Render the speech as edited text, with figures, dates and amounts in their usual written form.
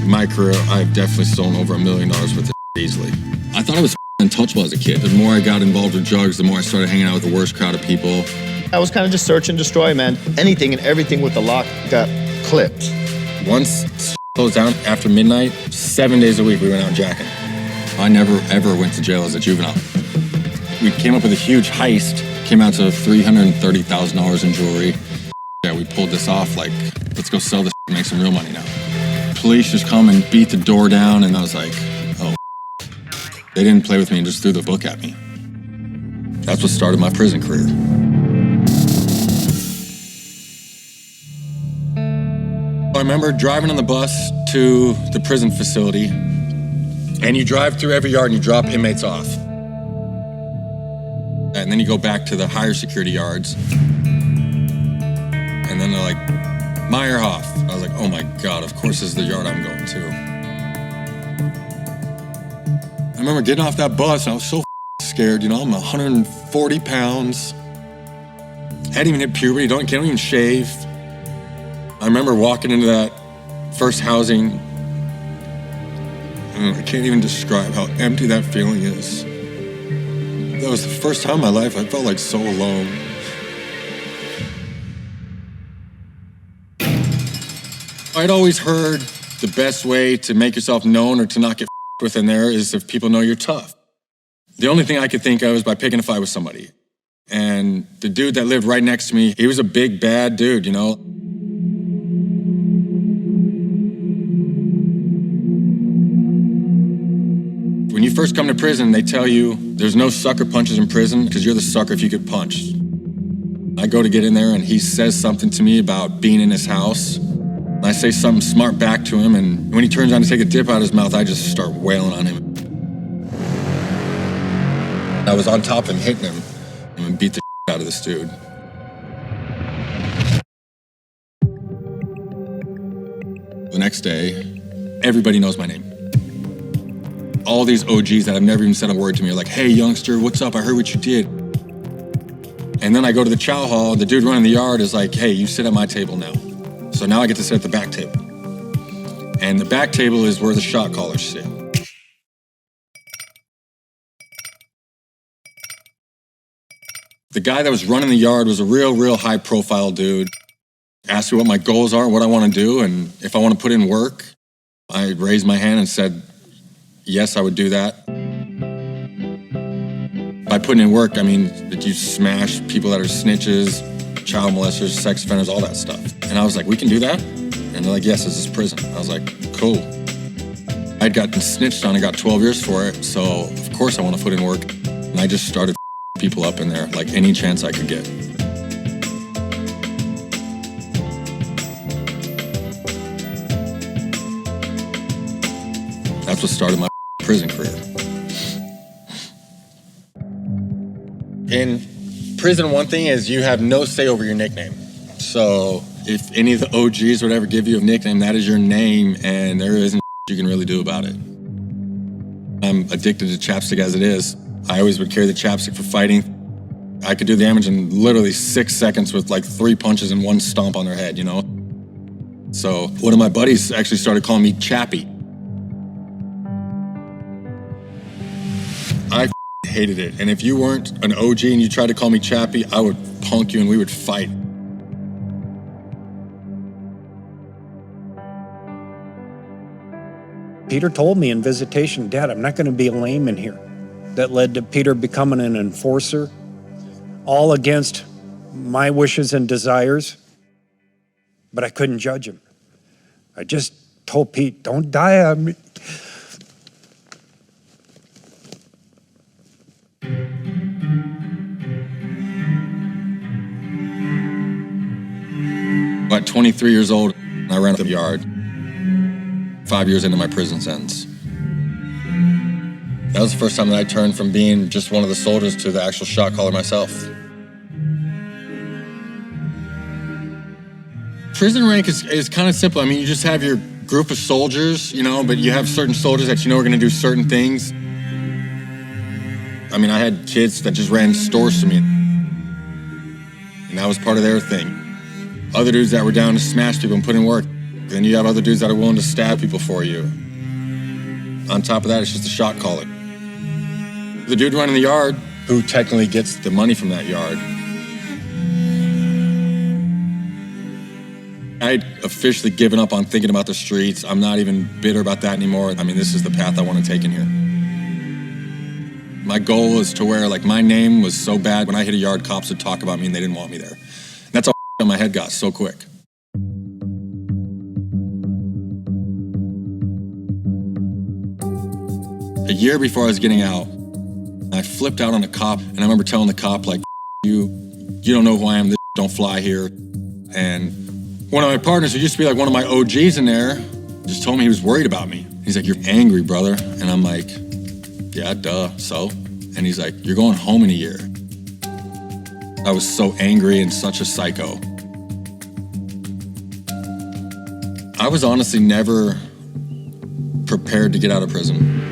In my career, I've definitely stolen over $1 million worth of easily. I thought I was untouchable as a kid. The more I got involved with drugs, the more I started hanging out with the worst crowd of people. I was kind of just search and destroy, man. Anything and everything with the lock got clipped. Once closed down after midnight, 7 days a week we went out jacking. I never ever went to jail as a juvenile. We came up with a huge heist, came out to $330,000 in jewelry. Yeah, we pulled this off like, let's go sell this and make some real money now. Police just come and beat the door down, and I was like, oh. They didn't play with me and just threw the book at me. That's what started my prison career. I remember driving on the bus to the prison facility, and you drive through every yard and you drop inmates off. And then you go back to the higher security yards. And then they're like, Meyerhoff. I was like, oh my God, of course this is the yard I'm going to. I remember getting off that bus and I was so scared, you know, I'm 140 pounds. Hadn't even hit puberty, can't even shave. I remember walking into that first housing, and I can't even describe how empty that feeling is. That was the first time in my life I felt like so alone. I'd always heard the best way to make yourself known or to not get with in there is if people know you're tough. The only thing I could think of was by picking a fight with somebody. And the dude that lived right next to me, he was a big, bad dude, you know? When you first come to prison, they tell you there's no sucker punches in prison because you're the sucker if you get punched. I go to get in there and he says something to me about being in his house. I say something smart back to him, and when he turns around to take a dip out of his mouth, I just start wailing on him. I was on top of him, hitting him, and beat the out of this dude. The next day, everybody knows my name. All these OGs that have never even said a word to me are like, hey, youngster, what's up? I heard what you did. And then I go to the chow hall, the dude running the yard is like, hey, you sit at my table now. So now I get to sit at the back table. And the back table is where the shot callers sit. The guy that was running the yard was a real high-profile dude. Asked me what my goals are, what I want to do, and if I want to put in work. I raised my hand and said, yes, I would do that. By putting in work, I mean that you smash people that are snitches, child molesters, sex offenders, all that stuff. And I was like, we can do that? And they're like, yes, this is prison. I was like, cool. I'd gotten snitched on and got 12 years for it, so of course I want to put in work. And I just started people up in there, like any chance I could get. That's what started my prison career. In prison, one thing is you have no say over your nickname. So if any of the OGs would ever give you a nickname, that is your name, and there isn't you can really do about it. I'm addicted to chapstick as it is. I always would carry the chapstick for fighting. I could do damage in literally 6 seconds with like 3 punches and 1 stomp on their head, you know? So one of my buddies actually started calling me Chappie. I hated it. And if you weren't an OG and you tried to call me Chappie, I would punk you and we would fight. Peter told me in visitation, Dad, I'm not going to be a layman here. That led to Peter becoming an enforcer, all against my wishes and desires. But I couldn't judge him. I just told Pete, don't die on me. About 23 years old, I ran the yard. 5 years into my prison sentence. That was the first time that I turned from being just one of the soldiers to the actual shot caller myself. Prison rank is kind of simple. I mean, you just have your group of soldiers, you know, but you have certain soldiers that you know are going to do certain things. I mean, I had kids that just ran stores to me, and that was part of their thing. Other dudes that were down to smash people and put in work. Then you have other dudes that are willing to stab people for you. On top of that, it's just a shot caller. The dude running the yard, who technically gets the money from that yard. I'd officially given up on thinking about the streets. I'm not even bitter about that anymore. I mean, this is the path I want to take in here. My goal is to where, like, my name was so bad, when I hit a yard, cops would talk about me and they didn't want me there. That's how my head got so quick. A year before I was getting out, I flipped out on a cop, and I remember telling the cop, like, you don't know who I am, this don't fly here. And one of my partners, who used to be like one of my OGs in there, just told me he was worried about me. He's like, you're angry, brother. And I'm like, yeah, duh, so? And he's like, you're going home in a year. I was so angry and such a psycho. I was honestly never prepared to get out of prison.